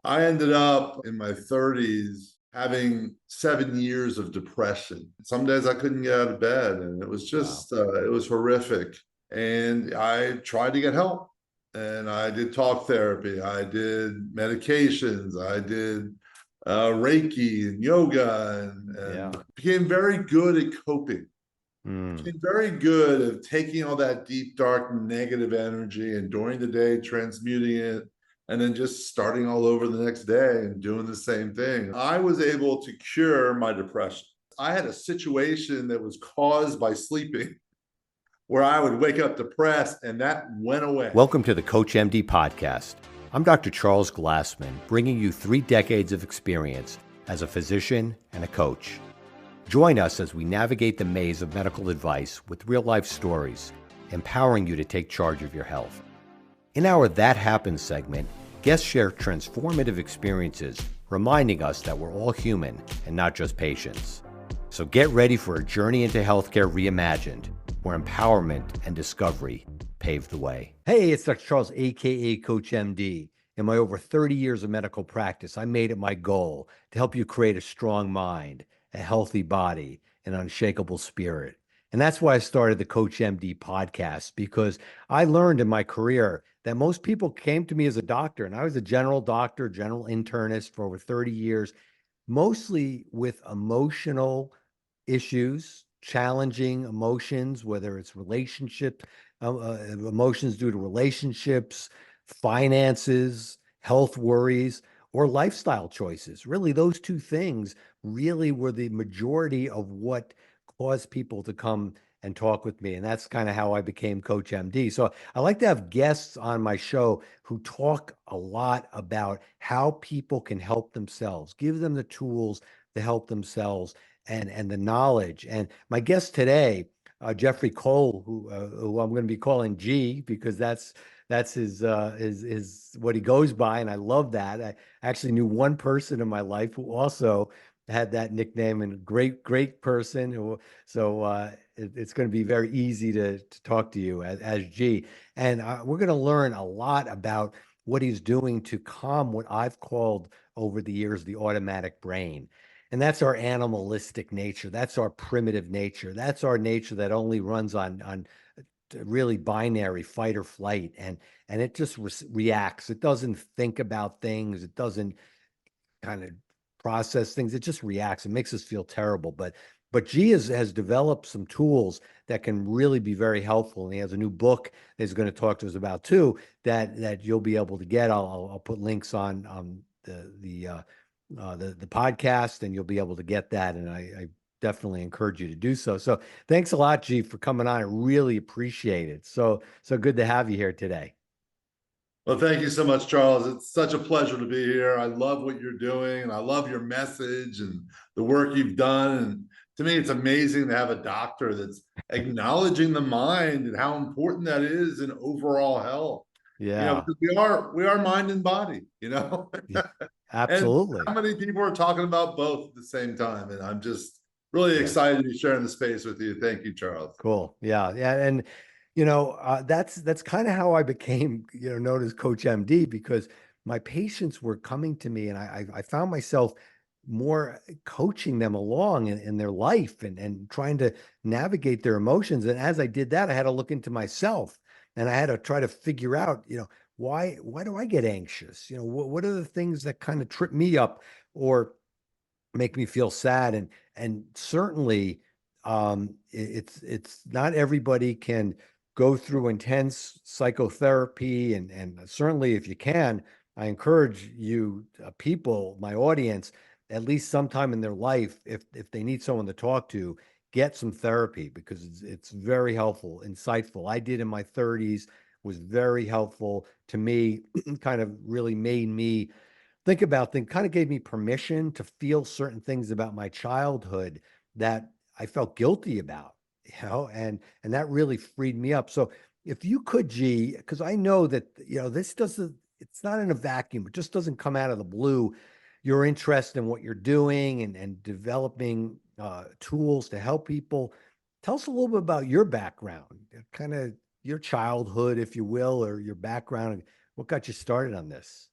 I ended up in my 30s having 7 years of depression. Some days I couldn't get out of bed, and it was Wow. just, it was horrific. And I tried to get help. And I did talk therapy, I did medications, I did Reiki and yoga, and Yeah. became very good at coping. Mm. Became very good at taking all that deep, dark, negative energy and during the day transmuting it and then just starting all over the next day and doing the same thing. I was able to cure my depression. I had a situation that was caused by sleeping where I would wake up depressed and that went away. Welcome to the CoachMD podcast. I'm Dr. Charles Glassman, bringing you 3 decades of experience as a physician and a coach. Join us as we navigate the maze of medical advice with real-life stories, empowering you to take charge of your health. In our That Happens segment, guests share transformative experiences, reminding us that we're all human and not just patients. So get ready for a journey into healthcare reimagined, where empowerment and discovery pave the way. Hey, it's Dr. Charles, aka CoachMD. In my over 30 years of medical practice, I made it my goal to help you create a strong mind, a healthy body, an unshakable spirit. And that's why I started the CoachMD podcast, because I learned in my career that most people came to me as a doctor, and I was a general doctor, general internist for over 30 years, mostly with emotional issues, challenging emotions, whether it's emotions due to relationships, finances, health worries, or lifestyle choices. Really, those two things really were the majority of what caused people to come and talk with me. And that's kind of how I became Coach MD. So I like to have guests on my show who talk a lot about how people can help themselves, give them the tools to help themselves and the knowledge. And my guest today, Geoffrey Cole, who I'm going to be calling G because that's his what he goes by, and I love that. I actually knew one person in my life who also had that nickname, and a great person who. It's going to be very easy to talk to you as G, and we're going to learn a lot about what he's doing to calm what I've called over the years the automatic brain. And that's our animalistic nature. That's our primitive nature. That's our nature that only runs on really binary fight or flight, and it just reacts. It doesn't think about things. It doesn't kind of process things. It just reacts. It makes us feel terrible. But G has developed some tools that can really be very helpful. And he has a new book that he's going to talk to us about too, that you'll be able to get. I'll put links on the podcast, and you'll be able to get that. And I definitely encourage you to do so. So thanks a lot, G, for coming on. I really appreciate it. So good to have you here today. Well, thank you so much, Charles. It's such a pleasure to be here. I love what you're doing, and I love your message and the work you've done. And to me, it's amazing to have a doctor that's acknowledging the mind and how important that is in overall health. Yeah, Because we are mind and body, yeah, and absolutely. how many people are talking about both at the same time? And I'm just really Yeah. excited to be sharing the space with you. Thank you, Charles. Cool. Yeah. Yeah. And that's kind of how I became, known as Coach MD, because my patients were coming to me, and I found myself more coaching them along in their life, and trying to navigate their emotions. And as I did that, I had to look into myself, and I had to try to figure out, why do I get anxious? What are the things that kind of trip me up or make me feel sad? And certainly it's not everybody can go through intense psychotherapy, and certainly if you can, I encourage you, people, my audience, at least sometime in their life, if they need someone to talk to, get some therapy, because it's very helpful, insightful. I did in my 30s, was very helpful to me, kind of really made me think about things, kind of gave me permission to feel certain things about my childhood that I felt guilty about, and that really freed me up. So if you could, G, because I know that, this doesn't, it's not in a vacuum. It just doesn't come out of the blue. Your interest in what you're doing, and developing tools to help people. Tell us a little bit about your background, kind of your childhood, if you will, or your background, and what got you started on this.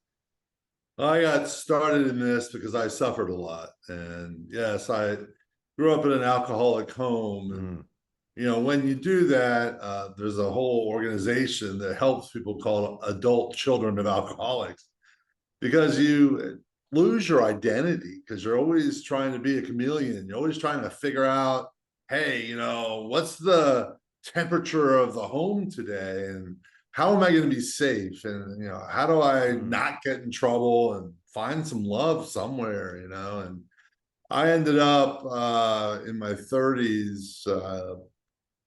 I got started in this because I suffered a lot. And yes, I grew up in an alcoholic home. And, Mm, when you do that, there's a whole organization that helps people called Adult Children of Alcoholics, because you lose your identity because you're always trying to be a chameleon. You're always trying to figure out, hey, what's the temperature of the home today? And how am I going to be safe? And, how do I mm, not get in trouble and find some love somewhere, And I ended up in my 30s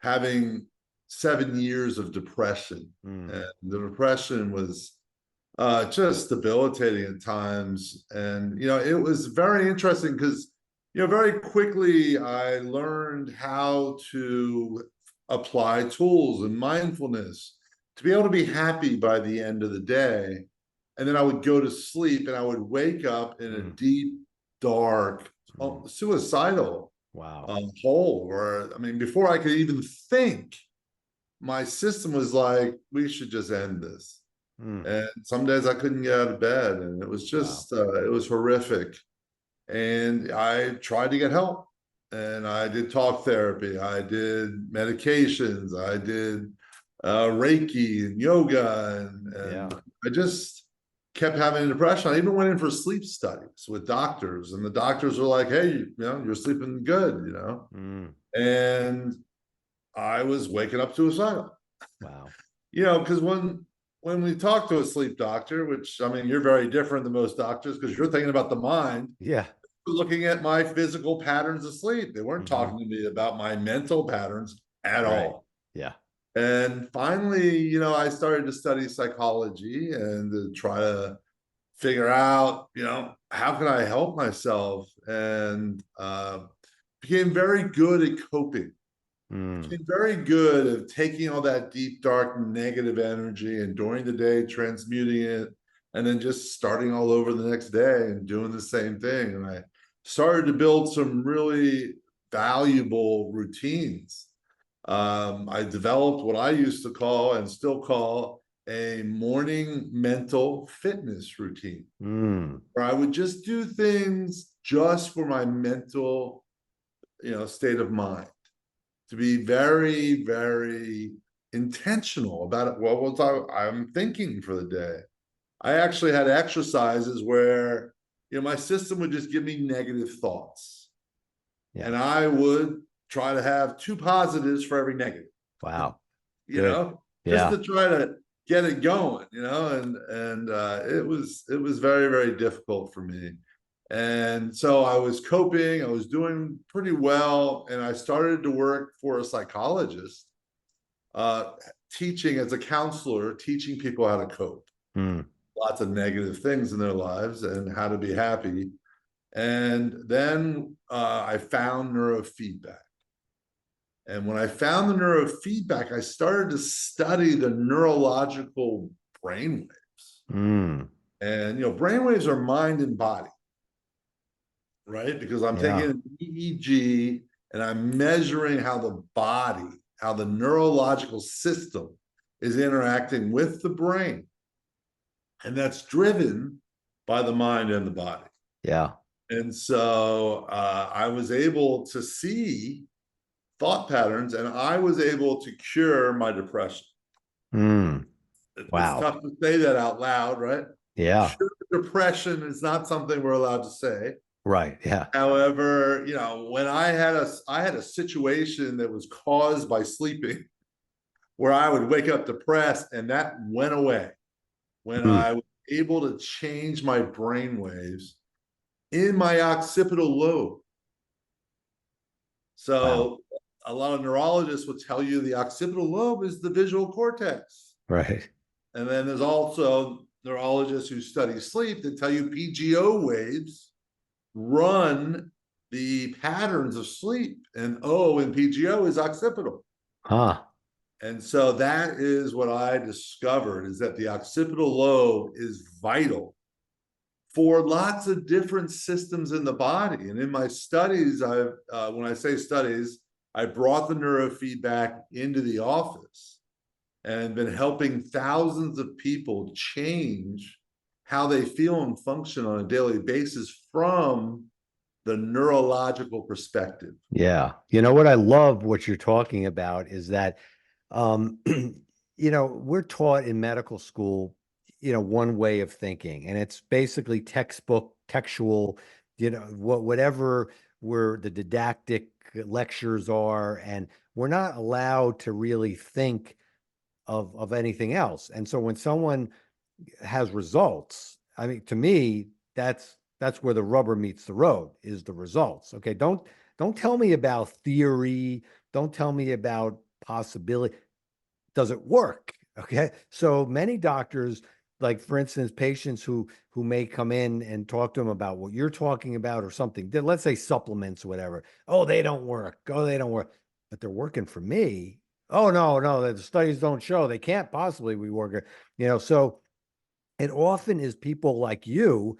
having 7 years of depression. mm, And the depression was just debilitating at times. And, it was very interesting because, very quickly I learned how to apply tools and mindfulness to be able to be happy by the end of the day. And then I would go to sleep and I would wake up in a mm, deep, dark, mm. suicidal Wow. hole where, I mean, before I could even think, my system was like, we should just end this. Mm, And some days I couldn't get out of bed, and it was wow. just it was horrific. And I tried to get help, and I did talk therapy, I did medications, I did Reiki and yoga, and Yeah. I just kept having depression. I even went in for sleep studies with doctors, and the doctors were like, "Hey, you're sleeping good." Mm, And I was waking up suicidal. wow. Because when we talk to a sleep doctor, which, I mean, you're very different than most doctors because you're thinking about the mind, Yeah. looking at my physical patterns of sleep. They weren't Hmm. talking to me about my mental patterns at Right. all. Yeah. And finally, I started to study psychology and to try to figure out, how can I help myself, and became very good at coping. Mm, She's very good at taking all that deep, dark, negative energy and during the day transmuting it, and then just starting all over the next day and doing the same thing. And I started to build some really valuable routines. I developed what I used to call and still call a morning mental fitness routine, mm, where I would just do things just for my mental, state of mind, to be very, very intentional about it. What I'm thinking for the day. I actually had exercises where, my system would just give me negative thoughts, yeah. and I would try to have two positives for every negative, Wow. you Good. know, just Yeah. to try to get it going, and it was very, very difficult for me. And so I was coping, I was doing pretty well, and I started to work for a psychologist, uh, teaching as a counselor, teaching people how to cope. Mm, Lots of negative things in their lives and how to be happy. And then I found neurofeedback. And when I found the neurofeedback, I started to study the neurological brainwaves. mm, And, brainwaves are mind and body, right? Because I'm taking yeah. an EEG and I'm measuring how the body, how the neurological system is interacting with the brain. And that's driven by the mind and the body. Yeah. And so I was able to see thought patterns, and I was able to cure my depression. Mm, It's wow. tough to say that out loud, right? Yeah. Cure depression is not something we're allowed to say. Right. Yeah. However, when I had a situation that was caused by sleeping, where I would wake up depressed, and that went away when Mm, I was able to change my brain waves in my occipital lobe. wow. So a lot of neurologists would tell you the occipital lobe is the visual cortex. Right. And then there's also neurologists who study sleep that tell you PGO waves run the patterns of sleep. And O in PGO is occipital. Huh. And so that is what I discovered, is that the occipital lobe is vital for lots of different systems in the body. And in my studies, when I say studies, I brought the neurofeedback into the office and been helping thousands of people change how they feel and function on a daily basis from the neurological perspective. Yeah. You know what I love what you're talking about is that um we're taught in medical school, one way of thinking, and it's basically textbook, textual, whatever where the didactic lectures are, and we're not allowed to really think of anything else. And so when someone has results, I mean, to me, that's where the rubber meets the road, is the results. Okay, don't tell me about theory, don't tell me about possibility. Does it work? Okay, so many doctors, like for instance patients who may come in and talk to them about what you're talking about or something, let's say supplements or whatever. Oh, they don't work. Oh, they don't work. But they're working for me. Oh, no, no, the studies don't show, they can't possibly be working. So it often is people like you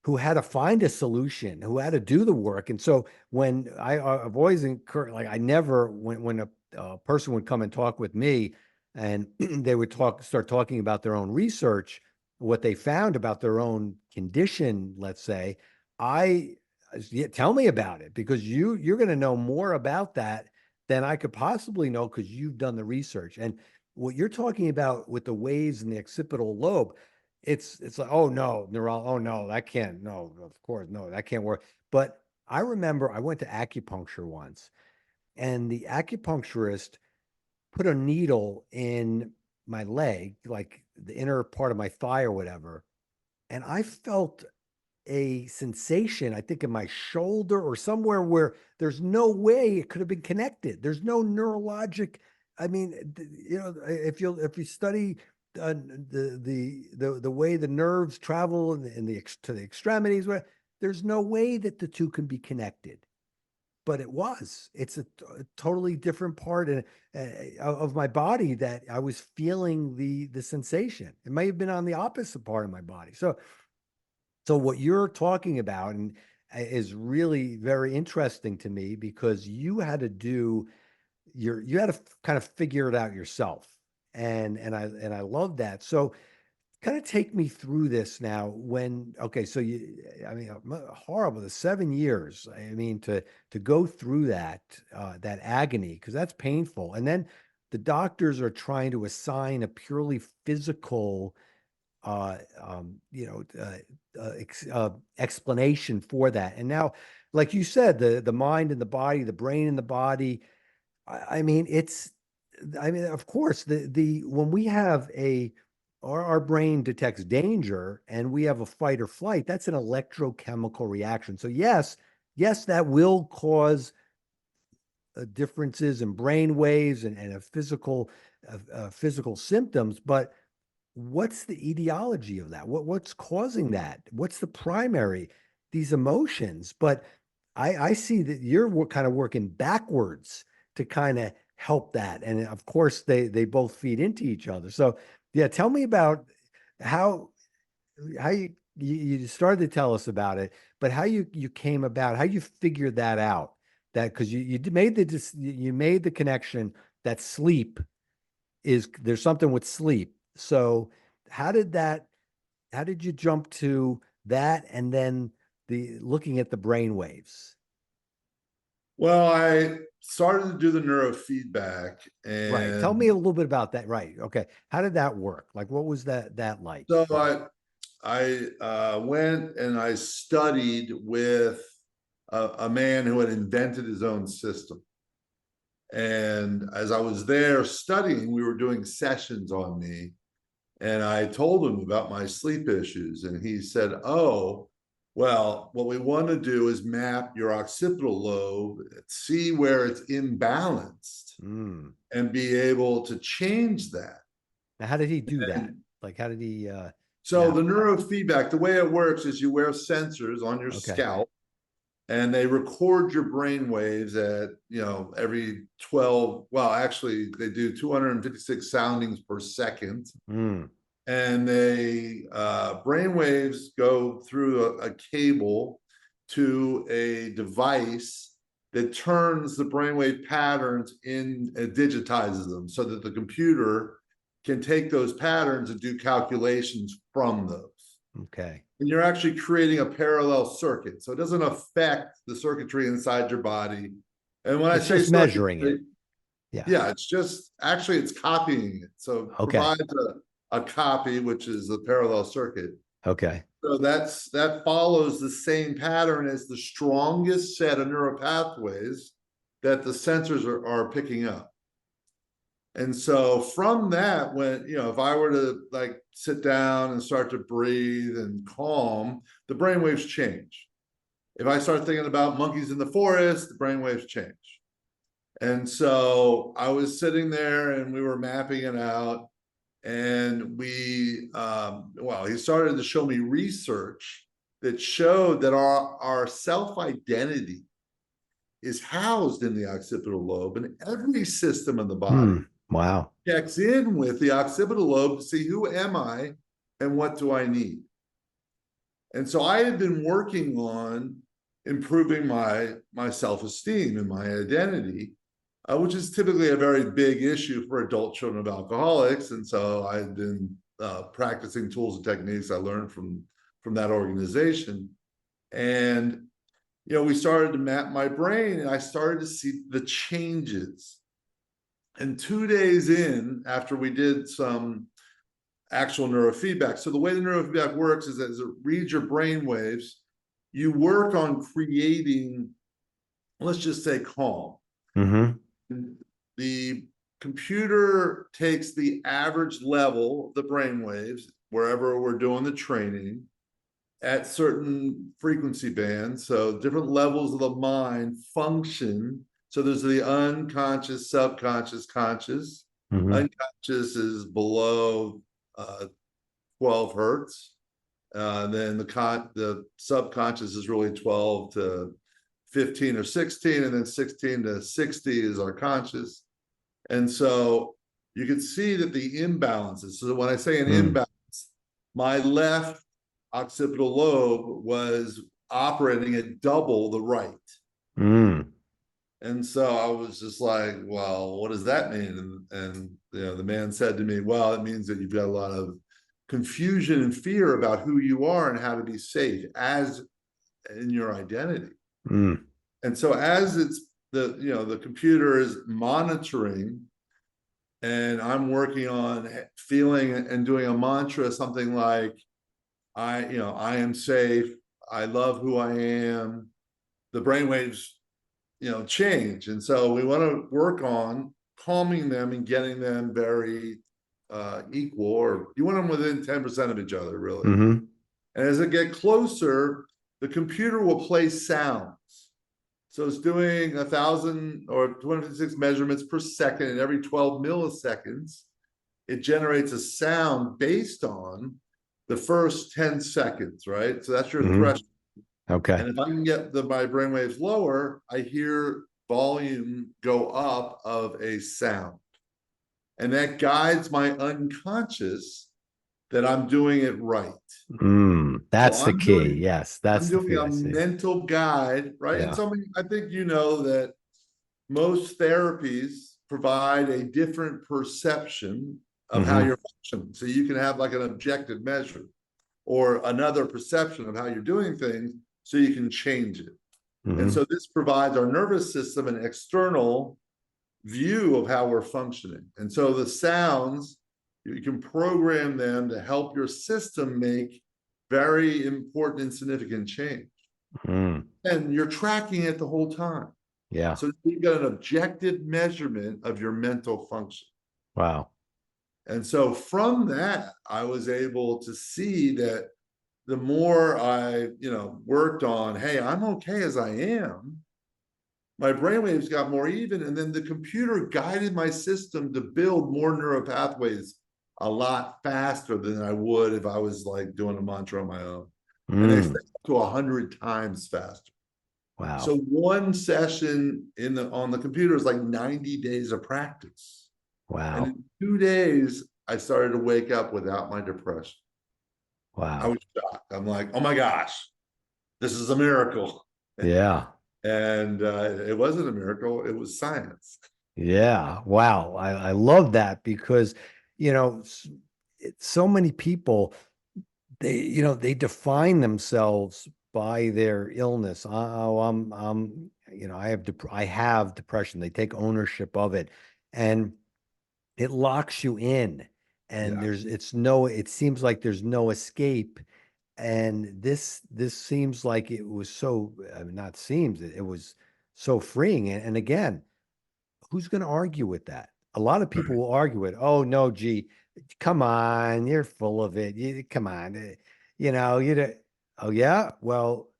who had to find a solution, who had to do the work. And so when I've always encouraged, like I never, when a person would come and talk with me and they would start talking about their own research, what they found about their own condition, let's say, I, yeah, tell me about it, because you're going to know more about that than I could possibly know, because you've done the research. And what you're talking about with the waves in the occipital lobe, it's like, oh no, oh no, that can't, no, of course, no, that can't work. But I remember I went to acupuncture once, and the acupuncturist put a needle in my leg, like the inner part of my thigh or whatever, and I felt a sensation, I think in my shoulder or somewhere, where there's no way it could have been connected. There's no neurologic. I mean, if you study the way the nerves travel to the extremities, there's no way that the two can be connected. But it's a totally different part of my body that I was feeling the sensation. It may have been on the opposite part of my body. So what you're talking about and is really very interesting to me, because you had to you had to kind of figure it out yourself. And I love that. So kind of take me through this now. Okay, so I mean, horrible, the 7 years. I mean, to go through that agony, because that's painful. And then the doctors are trying to assign a purely physical uh, um, you know, explanation for that. And now, like you said, the mind and the body, the brain and the body. I mean, of course, the when we have our brain detects danger and we have a fight or flight, that's an electrochemical reaction. So yes, that will cause differences in brain waves and a physical symptoms, but what's the etiology of that? What's causing that? What's the primary? These emotions. But I see that you're kind of working backwards to kind of help that. And of course, they both feed into each other. So yeah, tell me about how you started to tell us about it, but how you came about, how you figured that out. That because you made the connection that there's something with sleep. So how did that, how did you jump to that and then the looking at the brain waves? Well, I started to do the neurofeedback, Right. Tell and me a little bit about that. Right. Okay. How did that work? Like, what was that like? so Yeah. I went and I studied with a man who had invented his own system. And as I was there studying, we were doing sessions on me. And I told him about my sleep issues. And he said, oh, well, what we want to do is map your occipital lobe, see where it's imbalanced, Mm. and be able to change that. Now, how did he do that? And Like, how did he so map the that? neurofeedback, the way it works is you wear sensors on your Okay. scalp, and they record your brain waves at every 12, well, actually they do 256 soundings per second. Mm. And they brain waves go through a cable to a device that turns the brainwave patterns digitizes them so that the computer can take those patterns and do calculations from those. Okay. And you're actually creating a parallel circuit. So it doesn't affect the circuitry inside your body. And when I It's say just measuring it. circuitry, Yeah. yeah, it's just actually it's copying it. So it Okay. provides a copy, which is a parallel circuit. Okay. So that follows the same pattern as the strongest set of neural pathways that the sensors are picking up. And so from that, when, if I were to like sit down and start to breathe and calm, the brain waves change. If I start thinking about monkeys in the forest, the brain waves change. And so I was sitting there and we were mapping it out. And he started to show me research that showed that our self-identity is housed in the occipital lobe, and every system in the body Wow. checks in with the occipital lobe to see who am I and what do I need. And so I had been working on improving my self-esteem and my identity, which is typically a very big issue for adult children of alcoholics. And so I had been practicing tools and techniques I learned from that organization. And we started to map my brain, and I started to see the changes. And 2 days in, after we did some actual neurofeedback. So the way the neurofeedback works is that as it reads your brain waves, you work on creating, let's just say, calm. The computer takes the average level of the brain waves wherever we're doing the training at certain frequency bands. So different levels of the mind function. So there's the unconscious, subconscious, conscious. Unconscious is below 12 hertz. Then the subconscious is really 12 to 15 or 16, and then 16 to 60 is our conscious. And so you can see that the imbalances. So when I say an imbalance, my left occipital lobe was operating at double the right. And so I was just like, well, what does that mean? And the man said to me, well, it means that you've got a lot of confusion and fear about who you are and how to be safe as in your identity. And so as it's the computer is monitoring, and I'm working on feeling and doing a mantra, something like, I am safe, I love who I am, the brainwaves change. And so we want to work on calming them and getting them very equal, or you want them within 10% of each other, really. And as it get closer, the computer will play sounds. So it's doing 1,000 or 256 measurements per second, and every 12 milliseconds, it generates a sound based on the first 10 seconds, right? So that's your threshold. Okay. And if I can get my brainwaves lower, I hear volume go up of a sound. And that guides my unconscious that I'm doing it right. That's the key. Yes, that's I'm doing a mental guide, right? Yeah. And so I think that most therapies provide a different perception of how you're functioning. So you can have like an objective measure or another perception of how you're doing things, so you can change it. And so this provides our nervous system an external view of how we're functioning. And so the sounds, you can program them to help your system make very important and significant change. And you're tracking it the whole time. Yeah. So you've got an objective measurement of your mental function. Wow. And so from that, I was able to see that the more I, worked on, hey, I'm okay as I am, my brainwaves got more even. And then the computer guided my system to build more neural pathways a lot faster than I would if I was like doing a mantra on my own. And they stayed up to 100 times faster. Wow. So one session on the computer is like 90 days of practice. Wow. And in 2 days, I started to wake up without my depression. Wow. I was shocked. I'm like, oh my gosh, this is a miracle. Yeah. And it wasn't a miracle, it was science. Yeah. Wow. I love that because, so many people they define themselves by their illness. Oh, I have depression. They take ownership of it, and it locks you in. And Yeah. it seems like there's no escape. And this seems like it was so, I mean, not seems, it was so freeing. And again, who's going to argue with that? A lot of people will argue it. Oh no, gee, come on, you're full of it. Come on, you know. Oh yeah, well,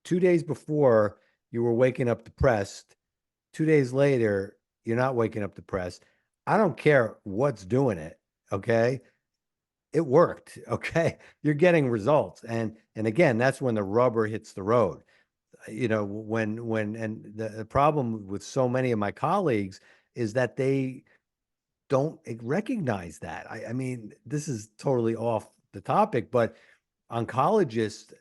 2 days before you were waking up depressed. 2 days later, you're not waking up depressed. I don't care what's doing it. Okay, it worked. Okay, you're getting results, and again, that's when the rubber hits the road. And the problem with so many of my colleagues is that they don't recognize that. I mean, this is totally off the topic, but oncologists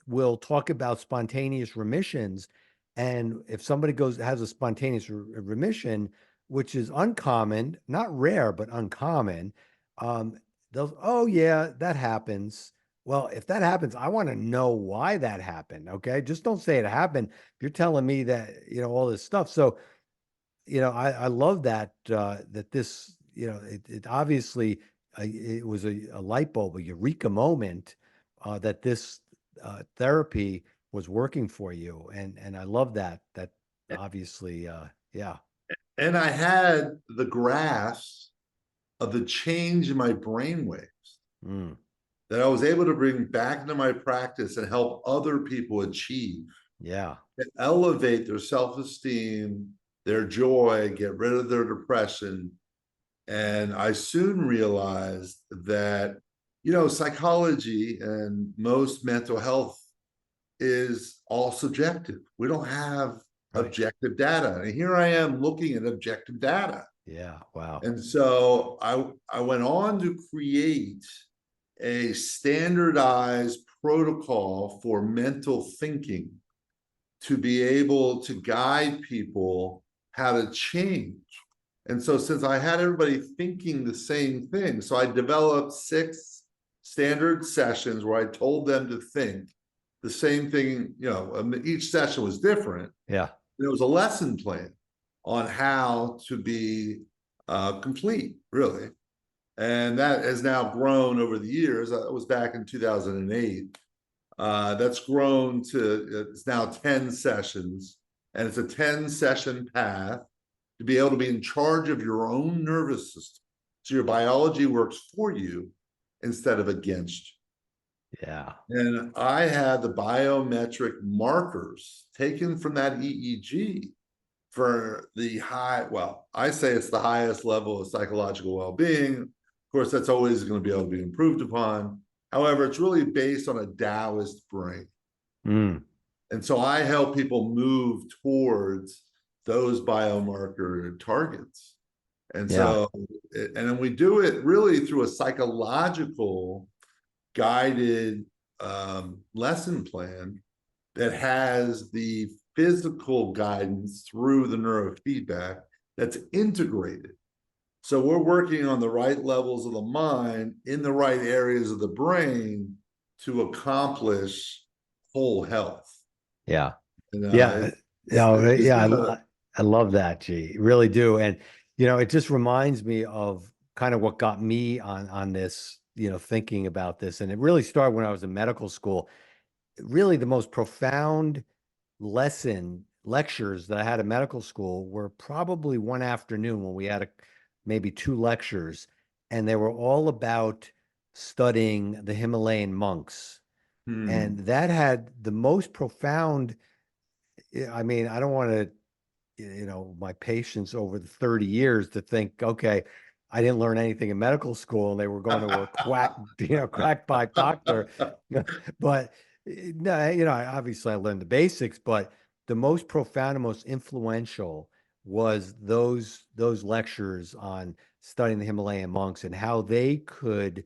will talk about spontaneous remissions. And if somebody has a spontaneous remission, which is uncommon, not rare, but uncommon, um, oh yeah, that happens. Well, if that happens, I want to know why that happened. Okay. Just don't say it happened. You're telling me that, all this stuff. So, I love that, that this, it obviously, it was a light bulb, a eureka moment, that this therapy was working for you. And I love that obviously, yeah. And I had the grasp of the change in my brainwave Mm, that I was able to bring back into my practice and help other people achieve, yeah. to elevate their self-esteem, their joy, get rid of their depression. And I soon realized that, psychology and most mental health is all subjective. We don't have Right. objective data. And here I am looking at objective data. Yeah. Wow. And so I went on to create a standardized protocol for mental thinking to be able to guide people how to change. And so since I had everybody thinking the same thing, so I developed 6 standard sessions where I told them to think the same thing, each session was different. Yeah. There was a lesson plan on how to be complete, really. And that has now grown over the years. It was back in 2008. That's grown to, it's now 10 sessions, and it's a 10-session path to be able to be in charge of your own nervous system. So your biology works for you instead of against Yeah. you. And I had the biometric markers taken from that EEG for the well, I say it's the highest level of psychological well-being. Of course, that's always going to be able to be improved upon. However, it's really based on a Taoist brain. Mm, And so I help people move towards those biomarker targets. And yeah. so, and then we do it really through a psychological guided lesson plan that has the physical guidance through the neurofeedback that's integrated. So we're working on the right levels of the mind in the right areas of the brain to accomplish whole health. Yeah. And Yeah. Yeah. it's Yeah. been a I love that, G. Really do. And, it just reminds me of kind of what got me on this, thinking about this. And it really started when I was in medical school. Really, the most profound lectures that I had in medical school were probably one afternoon when we had maybe two lectures, and they were all about studying the Himalayan monks. And that had the most profound, I mean, I don't want to, my patients over the 30 years to think, okay, I didn't learn anything in medical school and they were going to a quack, crack pipe doctor. But no, obviously I learned the basics, but the most profound and most influential was those lectures on studying the Himalayan monks and how they could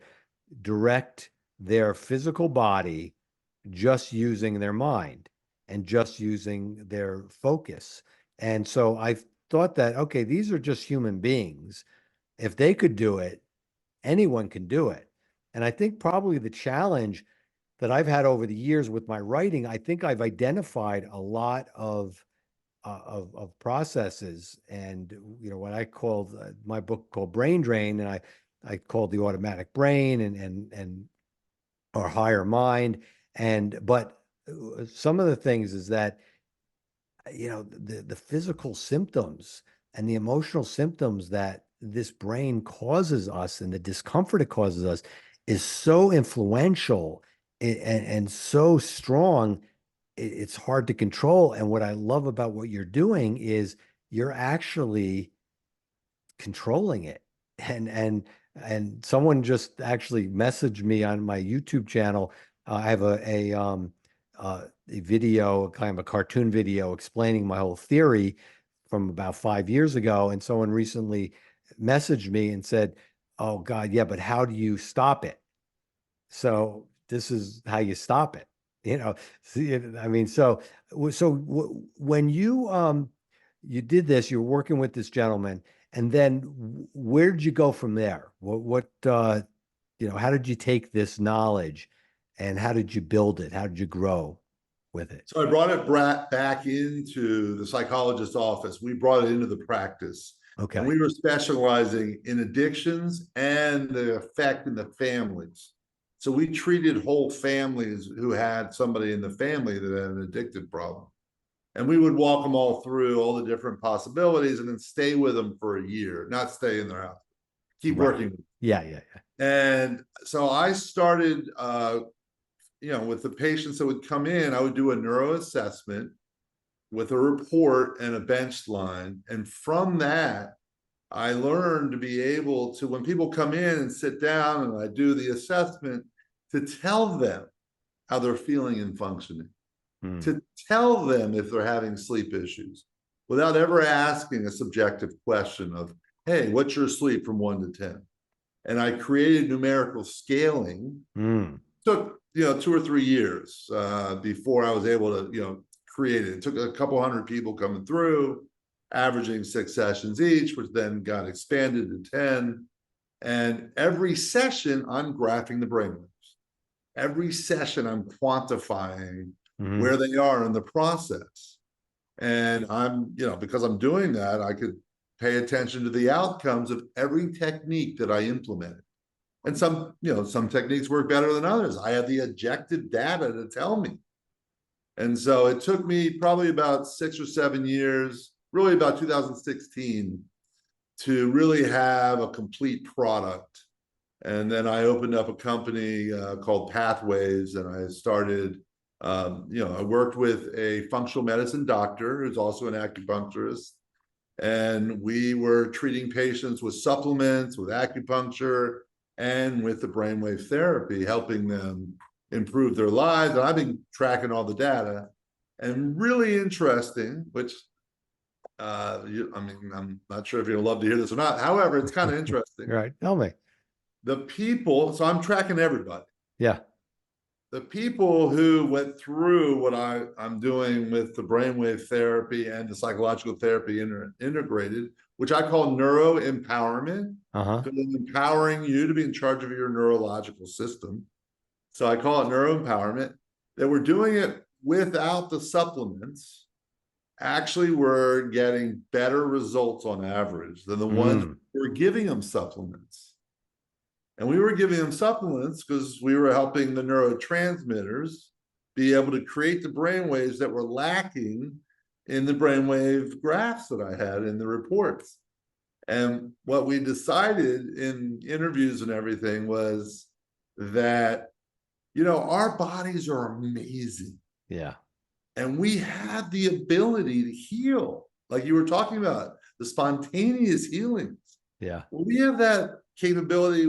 direct their physical body just using their mind and just using their focus. And so I thought that, okay, these are just human beings. If they could do it, anyone can do it. And I think probably the challenge that I've had over the years with my writing, I think I've identified a lot of processes, and what I called my book called Brain Drain, and I called the automatic brain and our higher mind, and but some of the things is that the physical symptoms and the emotional symptoms that this brain causes us and the discomfort it causes us is so influential and so strong, it's hard to control. And what I love about what you're doing is you're actually controlling it. And someone just actually messaged me on my YouTube channel. I have a video, kind of a cartoon video explaining my whole theory from about 5 years ago. And someone recently messaged me and said, "Oh God, yeah, but how do you stop it?" So this is how you stop it. See, I mean, when you did this, you were working with this gentleman, and then where did you go from there? How did you take this knowledge and how did you build it? How did you grow with it? So I brought it back into the psychologist's office. We brought it into the practice. And Okay. we were specializing in addictions and the effect in the families. So we treated whole families who had somebody in the family that had an addictive problem. And we would walk them all through all the different possibilities and then stay with them for a year, not stay in their house, keep Right. working. Yeah, yeah, yeah. And so I started, with the patients that would come in, I would do a neuro assessment with a report and a bench line. And from that, I learned to be able to, when people come in and sit down and I do the assessment, to tell them how they're feeling and functioning, to tell them if they're having sleep issues without ever asking a subjective question of, hey, what's your sleep from 1 to 10? And I created numerical scaling. Took 2 or 3 years before I was able to create it. It took a couple hundred people coming through, averaging 6 sessions each, which then got expanded to 10. And every session, I'm graphing the brainwaves. Every session, I'm quantifying where they are in the process. And because I'm doing that, I could pay attention to the outcomes of every technique that I implemented. And some techniques work better than others. I have the objective data to tell me. And so it took me probably about 6 or 7 years, really about 2016, to really have a complete product. And then I opened up a company called Pathways, and I started, I worked with a functional medicine doctor who's also an acupuncturist. And we were treating patients with supplements, with acupuncture, and with the brainwave therapy, helping them improve their lives. And I've been tracking all the data. And really interesting, which I'm not sure if you'll love to hear this or not. However, it's kind of interesting. Right. Tell me. So I'm tracking everybody. Yeah. The people who went through what I'm doing with the brainwave therapy and the psychological therapy integrated, which I call neuro empowerment, because I'm empowering you to be in charge of your neurological system. So I call it neuro empowerment. That we're doing it without the supplements. Actually, we're getting better results on average than the ones who were giving them supplements. And we were giving them supplements because we were helping the neurotransmitters be able to create the brainwaves that were lacking in the brainwave graphs that I had in the reports. And what we decided in interviews and everything was that, our bodies are amazing. Yeah. And we have the ability to heal, like you were talking about, the spontaneous healings. Yeah. Well, we have that capability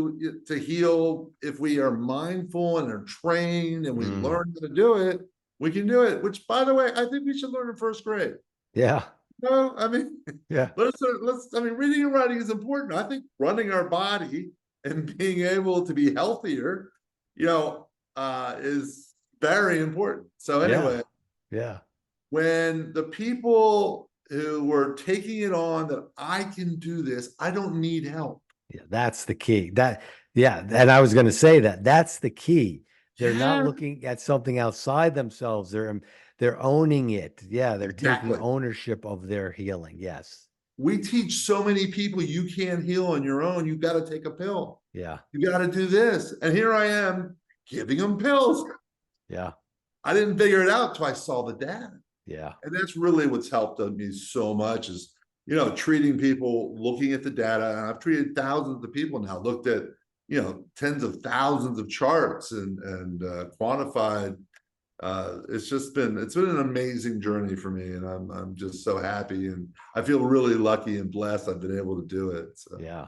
to heal if we are mindful and are trained and we learn how to do it. We can do it, which, by the way, I think we should learn in first grade. Yeah. Yeah. Reading and writing is important. I think running our body and being able to be healthier, is very important. So anyway, yeah. When the people who were taking it on that I can do this, I don't need help. Yeah, that's the key. Yeah, and I was going to say that that's the key. They're not Yeah, looking at something outside themselves. They're owning it. Yeah, they're taking exactly. ownership of their healing. Yes. We teach so many people you can't heal on your own. You got to take a pill. Yeah. You got to do this. And here I am giving them pills. Yeah. I didn't figure it out till I saw the data. Yeah. And that's really what's helped me so much is, treating people, looking at the data. And I've treated thousands of people now, looked at, tens of thousands of charts and quantified. It's been an amazing journey for me, and I'm just so happy, and I feel really lucky and blessed I've been able to do it. So, Yeah.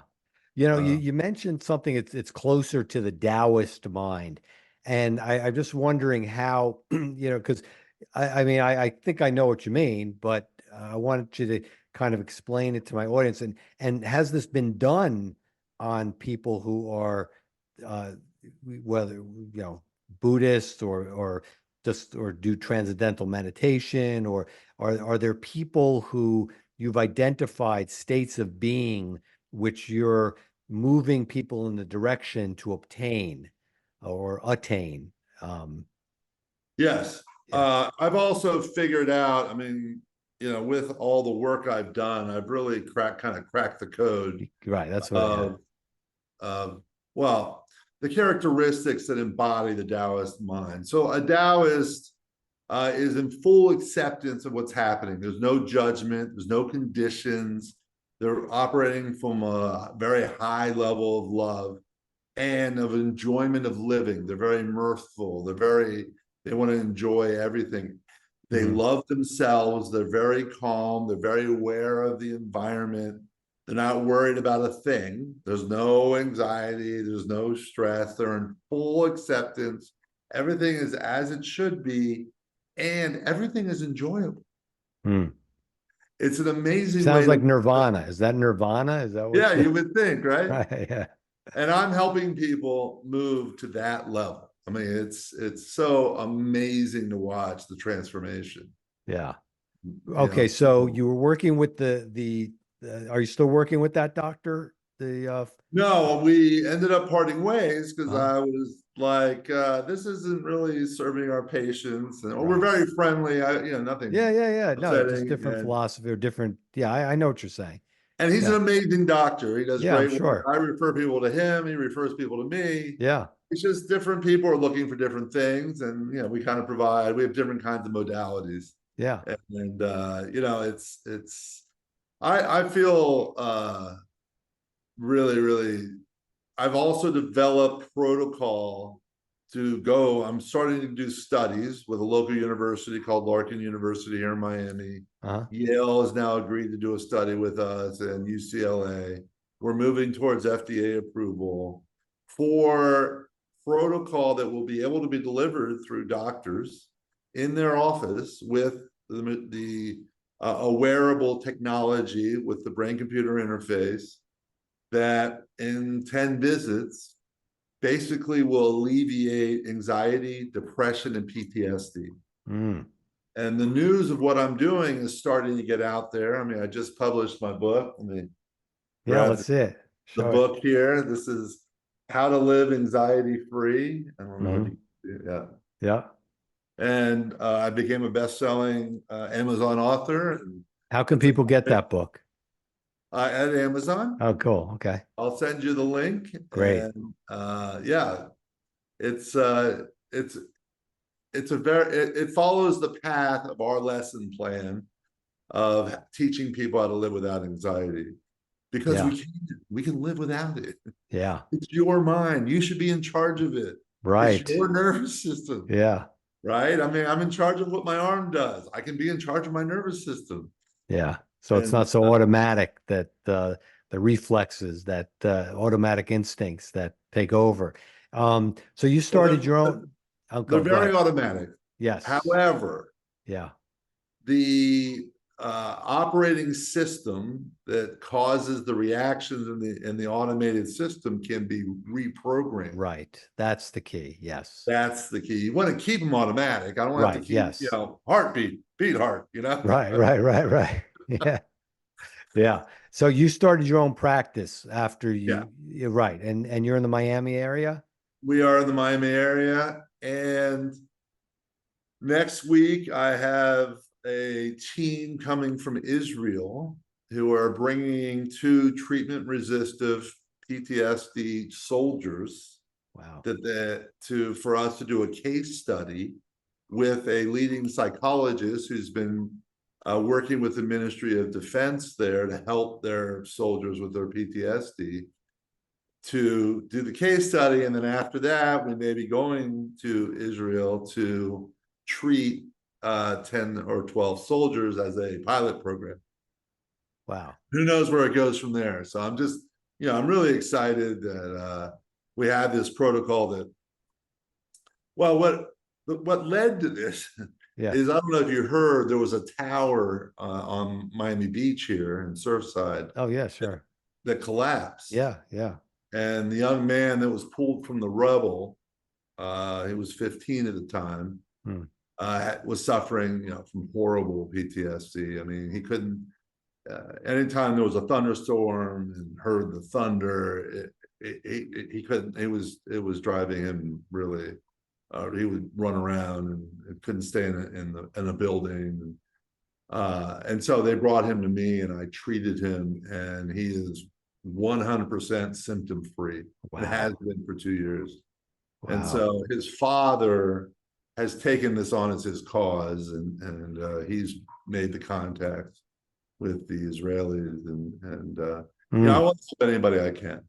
You know, you, uh, you mentioned something, it's closer to the Taoist mind. And I'm just wondering how, because I mean, I think I know what you mean, but I wanted you to kind of explain it to my audience. And has this been done on people who are, uh, whether, Buddhist or just, or do transcendental meditation, or are there people who you've identified states of being which you're moving people in the direction to obtain or attain? Um, yes. yeah, I've also figured out, I mean, with all the work I've done, I've really kind of cracked the code right. That's what, yeah. of, of, well, the characteristics that embody the Taoist mind. So a Taoist is in full acceptance of what's happening. There's no judgment, there's no conditions. They're operating from a very high level of love and of enjoyment of living. They're very mirthful. They want to enjoy everything. They Hmm. love themselves. They're very calm. They're very aware of the environment. They're not worried about a thing. There's no anxiety. There's no stress. They're in full acceptance. Everything is as it should be, and everything is enjoyable. Hmm. It's an amazing way Sounds like to, Nirvana. Is that Nirvana? Is that what yeah, you would think, right? right? Yeah. And I'm helping people move to that level. I mean, it's so amazing to watch the transformation. Yeah. You know, Okay, so you were working with are you still working with that doctor? no, we ended up parting ways because Huh? I was like, this isn't really serving our patients, and we're Right. very friendly. Nothing Yeah, yeah, yeah. No, just upsetting, different philosophy or different. Yeah, I know what you're saying. and he's an Yeah. amazing doctor. He does Yeah, I'm great work. sure. I refer people to him. He refers people to me. Yeah. It's just different people are looking for different things, and we kind of provide. We have different kinds of modalities, Yeah. and it's. I feel really really. I've also developed protocol to go. I'm starting to do studies with a local university called Larkin University here in Miami. Uh-huh. Yale has now agreed to do a study with us, and UCLA. We're moving towards FDA approval for protocol that will be able to be delivered through doctors in their office with a wearable technology with the brain computer interface that in 10 visits basically will alleviate anxiety, depression, and PTSD. Mm. And the news of what I'm doing is starting to get out there. I mean, I just published my book. Let me Yeah, grab let's see it. the Show it. book here. This is How to Live Anxiety Free. I don't know if Hmm. you can see it. Yeah. Yeah. And I became a best-selling Amazon author. And How can it's people get that book? at Amazon. Oh, cool. Okay. I'll send you the link. Great. And yeah, it's uh, it's it follows the path of our lesson plan of teaching people how to live without anxiety because Yeah. we can live without it. Yeah. It's your mind. You should be in charge of it. It's Right. your nervous system, Yeah. right? I mean, I'm in charge of what my arm does. I can be in charge of my nervous system. Yeah. So it's And not so automatic that the reflexes, that automatic instincts that take over. So you well, started your own. Oh, they're go very ahead. automatic. Yes. However, Yeah. the operating system that causes the reactions in the automated system can be reprogrammed. Right. That's the key. Yes. That's the key. You want to keep them automatic. I don't have to Right. keep, Yes. heartbeat, beat heart, Right. Right. Right. Right. Yeah. Yeah. So you started your own practice after Yeah, you're right. And you're in the Miami area? we are in the Miami area. And next week, I have a team coming from Israel who are bringing two treatment resistive PTSD soldiers Wow. to for us to do a case study with a leading psychologist who's been working with the Ministry of Defense there to help their soldiers with their PTSD to do the case study. And then after that, we may be going to Israel to treat 10 or 12 soldiers as a pilot program. Wow. Who knows where it goes from there? So I'm just, I'm really excited that we have this protocol that, well, what led to this Yeah. is, I don't know if you heard, there was a tower on Miami Beach here in Surfside Oh, yeah, sure. that collapsed. Yeah. Yeah. And the young man that was pulled from the rubble, he was 15 at the time, Hmm. was suffering, from horrible PTSD. I mean, he couldn't, anytime there was a thunderstorm and heard the thunder, he couldn't, it was driving him really, he would run around and couldn't stay in a building. And so they brought him to me and I treated him, and he is 100% symptom free and has Wow. been for 2 years. And Wow. so his father has taken this on as his cause, and he's made the contact with the Israelis, and I Hmm. want to help anybody I can.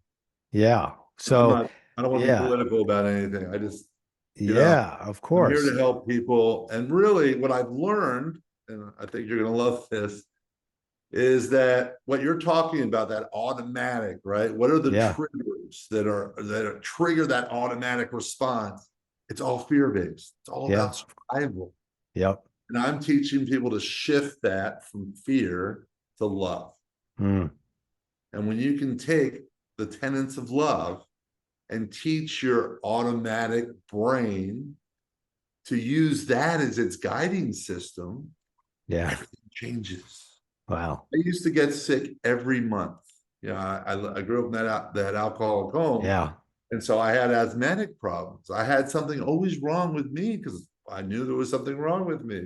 Yeah. I'm So, not, I don't want to be yeah. political about anything. I just, you know, Yeah, of I'm here course. to help people. And really what I've learned, and I think you're going to love this, is that what you're talking about, that automatic, right? What are the Yeah. triggers that trigger that automatic response? It's all fear-based. It's all Yeah. about survival. Yep. And I'm teaching people to shift that from fear to love. Hmm. And when you can take the tenets of love and teach your automatic brain to use that as its guiding system, Yeah. everything changes. Wow. I used to get sick every month. I grew up in that alcoholic home. Yeah. And so I had asthmatic problems. I had something always wrong with me because I knew there was something wrong with me.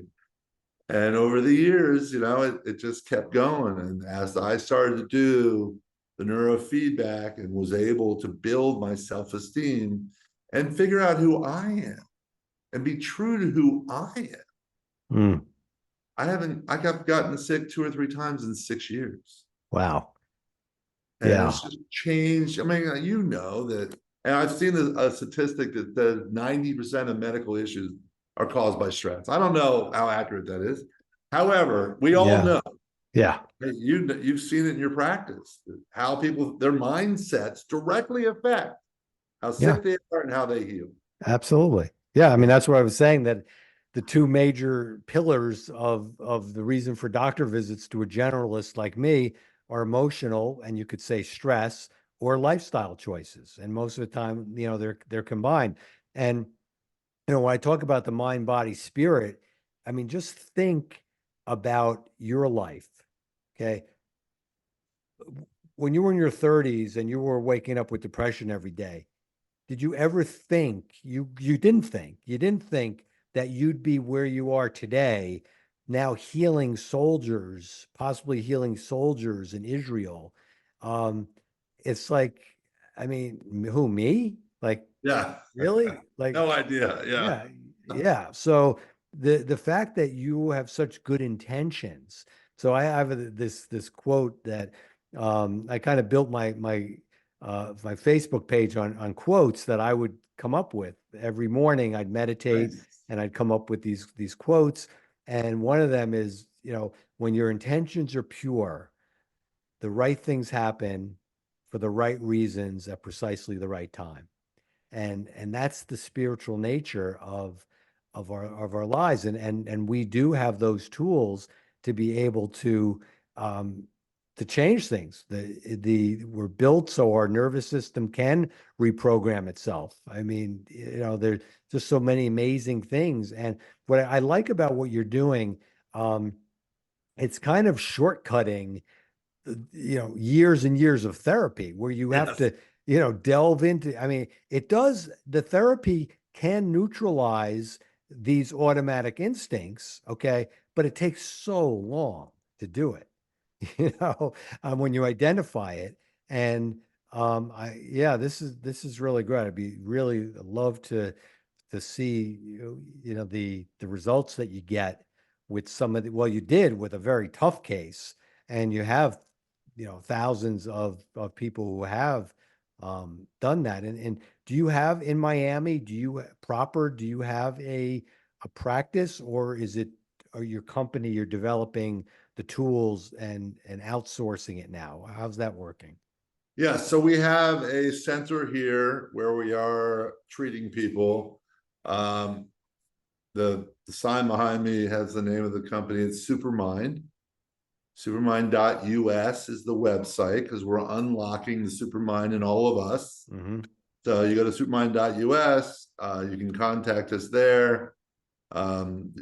And over the years, it just kept going. And as I started to do the neurofeedback and was able to build my self-esteem and figure out who I am and be true to who I am. Hmm. I got gotten sick 2 or 3 times in 6 years. Wow. And it's Yeah. just changed. I mean, that, and I've seen a statistic that says 90% of medical issues are caused by stress. I don't know how accurate that is. However, we all Yeah. know Yeah. that you've seen it in your practice, how people, their mindsets directly affect how Yeah. sick they are and how they heal. Absolutely. Yeah. I mean, Yeah. that's what I was saying, that the two major pillars of the reason for doctor visits to a generalist like me are emotional, and you could say stress, or lifestyle choices. And most of the time, they're combined. And when I talk about the mind, body, spirit, I mean, just think about your life. Okay. When you were in your 30s and you were waking up with depression every day, did you ever think you didn't think that you'd be where you are today, now possibly healing soldiers in Israel? Um, it's like, I mean, who, me? Like, Yeah. really? Like, No idea. Yeah. yeah, yeah. So the fact that you have such good intentions. So I have this quote that I kind of built my Facebook page on quotes that I would come up with every morning. I'd meditate Nice. and I'd come up with these quotes. And one of them is, when your intentions are pure, the right things happen for the right reasons at precisely the right time. And that's the spiritual nature of our lives. And we do have those tools to be able um to change things. We're built so our nervous system can reprogram itself. I mean, there's just so many amazing things. And what I like about what you're doing, um it's kind of shortcutting years and years of therapy where you have Yes. to, delve into, I mean, the therapy can neutralize these automatic instincts, okay, but it takes so long to do it, you know, when you identify it. And yeah, this is really great. I'd be really love to see the results that you get with some of the, well, you did with a very tough case, and you have thousands of people who have done that. And do you have in Miami, do you have a practice, or is it, or your company, you're developing the tools and outsourcing it now? How's that working? Yeah, so we have a center here where we are treating people. Um, the sign behind me has the name of the company. It's Supermind. Supermind.us is the website because we're unlocking the supermind in all of us. Hmm. So you go to supermind.us, you can contact us there. Um,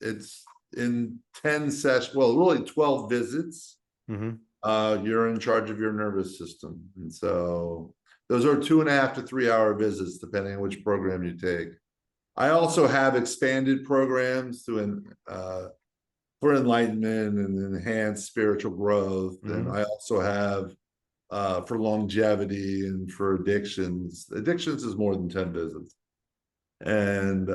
it's in 10 sessions, well, really 12 visits. Hmm. You're in charge of your nervous system. And so those are 2.5 to 3 hour visits, depending on which program you take. I also have expanded programs for enlightenment and enhanced spiritual growth. And Hmm. I also have for longevity and for addictions. Addictions is more than 10 visits. And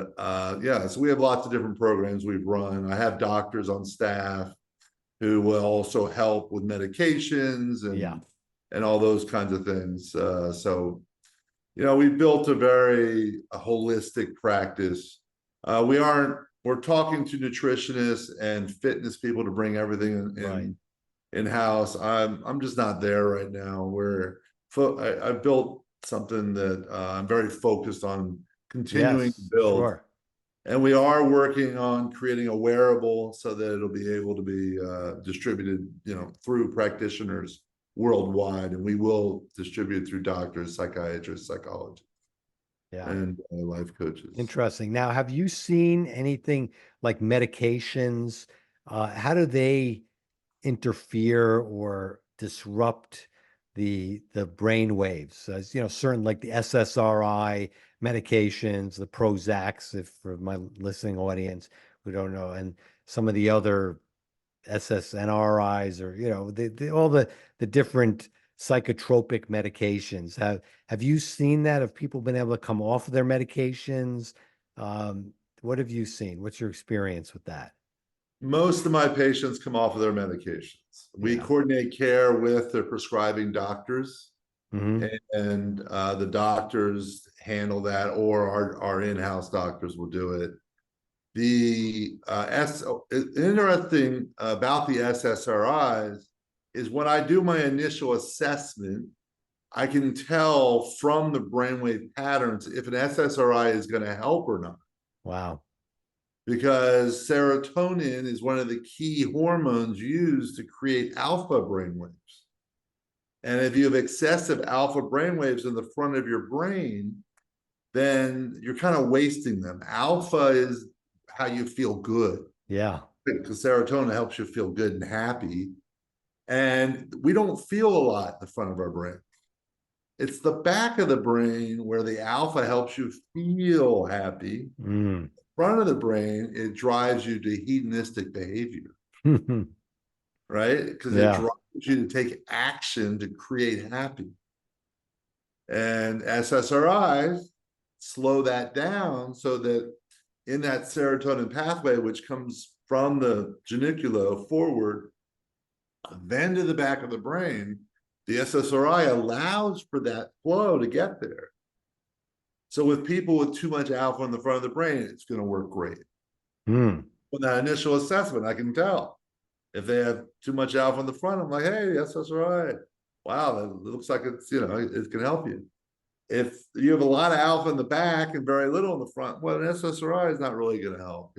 yeah, so we have lots of different programs we've run. I have doctors on staff who will also help with medications Yeah. and all those kinds of things. So we built a holistic practice. We're talking to nutritionists and fitness people to bring everything Right. in house. I'm just not there right now. I built something that I'm very focused on continuing to Yes, build. sure. And we are working on creating a wearable so that it'll be able to be distributed, through practitioners worldwide, and we will distribute through doctors, psychiatrists, psychologists, Yeah. and life coaches. Interesting. Now, have you seen anything like medications? How do they interfere or disrupt the brain waves? As certain like the SSRI medications, the Prozacs, if for my listening audience who don't know, and some of the other SSNRIs, or all the different psychotropic medications. Have you seen that? Have people been able to come off of their medications? What have you seen? What's your experience with that? Most of my patients come off of their medications. We Yeah. coordinate care with their prescribing doctors, Hmm. and the doctors handle that, or our in-house doctors will do it. The interesting about the SSRIs is when I do my initial assessment, I can tell from the brainwave patterns if an SSRI is going to help or not, Wow. because serotonin is one of the key hormones used to create alpha brainwaves. And if you have excessive alpha brainwaves in the front of your brain, then you're kind of wasting them. Alpha is how you feel good, Yeah. because serotonin helps you feel good and happy. And we don't feel a lot in the front of our brain. It's the back of the brain where the alpha helps you feel happy. Mm. Front of the brain, it drives you to hedonistic behavior, right? Because it Yeah. drives you to take action to create happy. And SSRIs slow that down so that in that serotonin pathway, which comes from the geniculate forward, then to the back of the brain, the SSRI allows for that flow to get there. So with people with too much alpha in the front of the brain, it's going to work great. Mm. From that initial assessment, I can tell. If they have too much alpha in the front, I'm like, hey, SSRI. Wow, that looks like it can help you. If you have a lot of alpha in the back and very little in the front, well, an SSRI is not really going to help.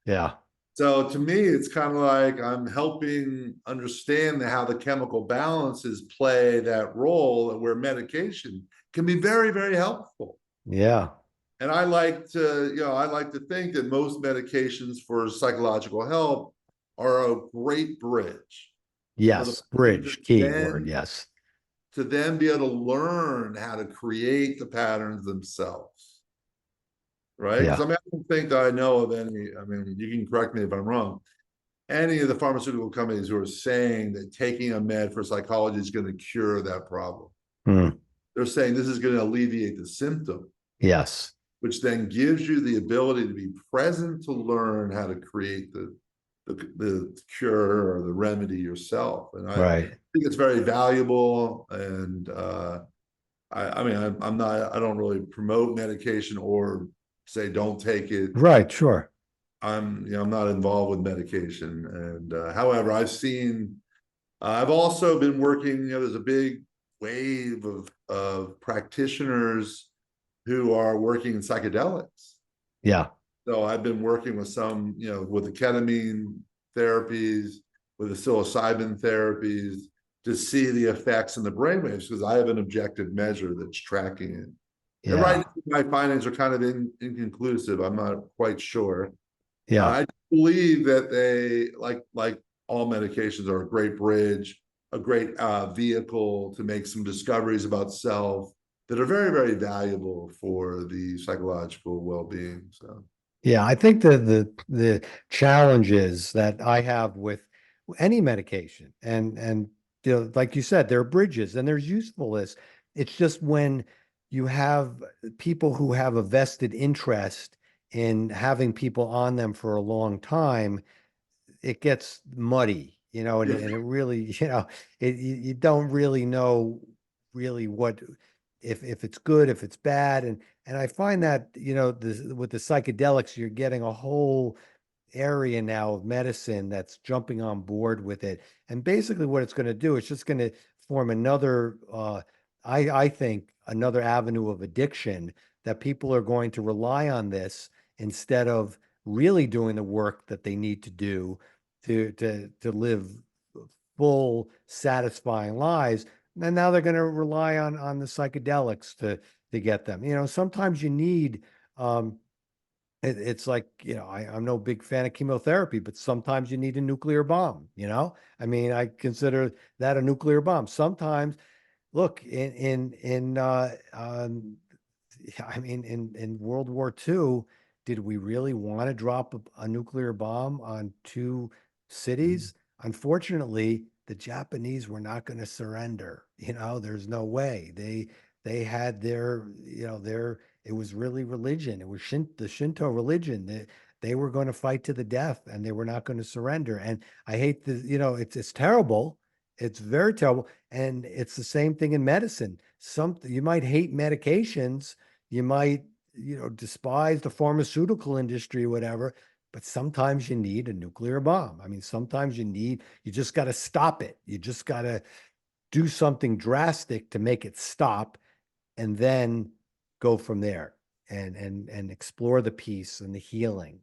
Yeah. So to me, it's kind of like I'm helping understand how the chemical balances play that role, where medication can be very, very helpful. Yeah. And I like to think that most medications for psychological help are a great bridge for the Yes, person bridge, key word. Yes. to then be able to learn how to create the patterns themselves, right? Because Yeah. I mean, I don't think that I know of any, I mean, you can correct me if I'm wrong, any of the pharmaceutical companies who are saying that taking a med for psychology is going to cure that problem. Mm, They're saying this is going to alleviate the symptom, yes. which then gives you the ability to be present to learn how to create the cure or the remedy yourself. And I Right. think it's very valuable. And I mean, I'm not, I don't really promote medication or say don't take it. Right. Sure. I'm not involved with medication. And however, I've also been working, there's a big wave of practitioners who are working in psychedelics. Yeah. So I've been working with some, with the ketamine therapies, with the psilocybin therapies to see the effects in the brainwaves because I have an objective measure that's tracking it. And right Yeah. now, my findings are kind of inconclusive. I'm not quite sure. Yeah. I believe that they like all medications are a great bridge, a great vehicle to make some discoveries about self that are very, very valuable for the psychological well-being. So Yeah, I think the challenges that I have with any medication and like you said, there are bridges and there's usefulness. It's just when you have people who have a vested interest in having people on them for a long time, it gets muddy, and it really, you don't really know really what if it's good, if it's bad, and I find that with the psychedelics, you're getting a whole area now of medicine that's jumping on board with it, and basically what it's going to do, it's just going to form another, I think, another avenue of addiction that people are going to rely on this instead of really doing the work that they need to do to live full, satisfying lives. And now they're going to rely on the psychedelics to get them. Sometimes you need it's like, I'm no big fan of chemotherapy, but sometimes you need a nuclear bomb. I mean, I consider that a nuclear bomb. Sometimes, look, I mean, in World War II, did we really want to drop a nuclear bomb on two cities? Unfortunately, the Japanese were not going to surrender. There's no way. They had it was really religion. It was the Shinto religion. They were going to fight to the death and they were not going to surrender. And I hate it's terrible. It's very terrible. And it's the same thing in medicine. You might hate medications, you might, despise the pharmaceutical industry or whatever, but sometimes you need a nuclear bomb. I mean, sometimes you just got to stop it. You just got to do something drastic to make it stop and then go from there and explore the peace and the healing.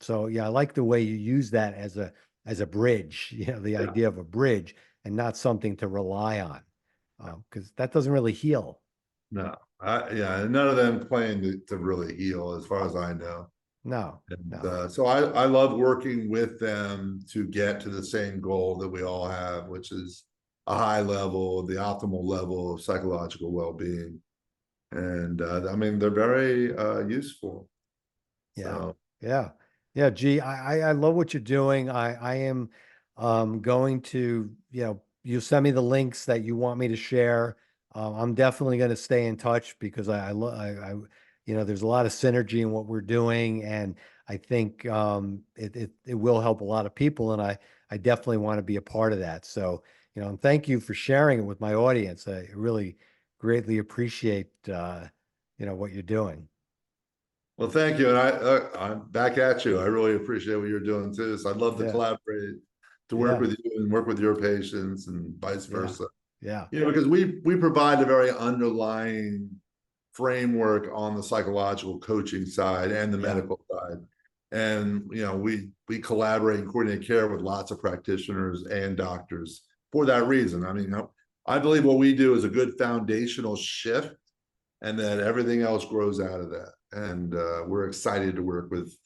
So yeah, I like the way you use that as a bridge, the yeah, idea of a bridge and not something to rely on. Because that doesn't really heal. no, yeah, none of them claim to really heal, as far as I know. No, And no. so I love working with them to get to the same goal that we all have, which is a high level, the optimal level of psychological well-being. And I mean, they're very useful. Yeah. So, Yeah. Yeah. Gee, I love what you're doing. I am going to, you send me the links that you want me to share. I'm definitely going to stay in touch because there's a lot of synergy in what we're doing. And I think it will help a lot of people. And I definitely want to be a part of that. So, and thank you for sharing it with my audience. I really greatly appreciate, what you're doing. well, thank you. And I'm back at you. I really appreciate what you're doing too. So I'd love to Yeah. collaborate, to work Yeah. with you and work with your patients and vice Yeah. versa. Yeah. Because we provide a very underlying framework on the psychological coaching side and the Yeah. medical side. And we collaborate and coordinate care with lots of practitioners and doctors for that reason. I mean, I believe what we do is a good foundational shift and then everything else grows out of that. And we're excited to work with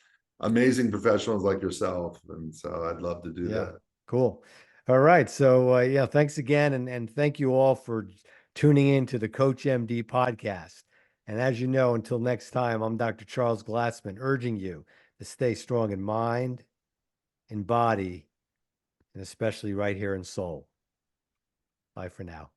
amazing professionals like yourself. And so I'd love to do Yeah, that. cool. All right. So, yeah, thanks again. And thank you all for tuning in to the Coach MD podcast. And as you know, until next time, I'm Dr. Charles Glassman, urging you to stay strong in mind, in body, and especially right here in soul. Bye for now.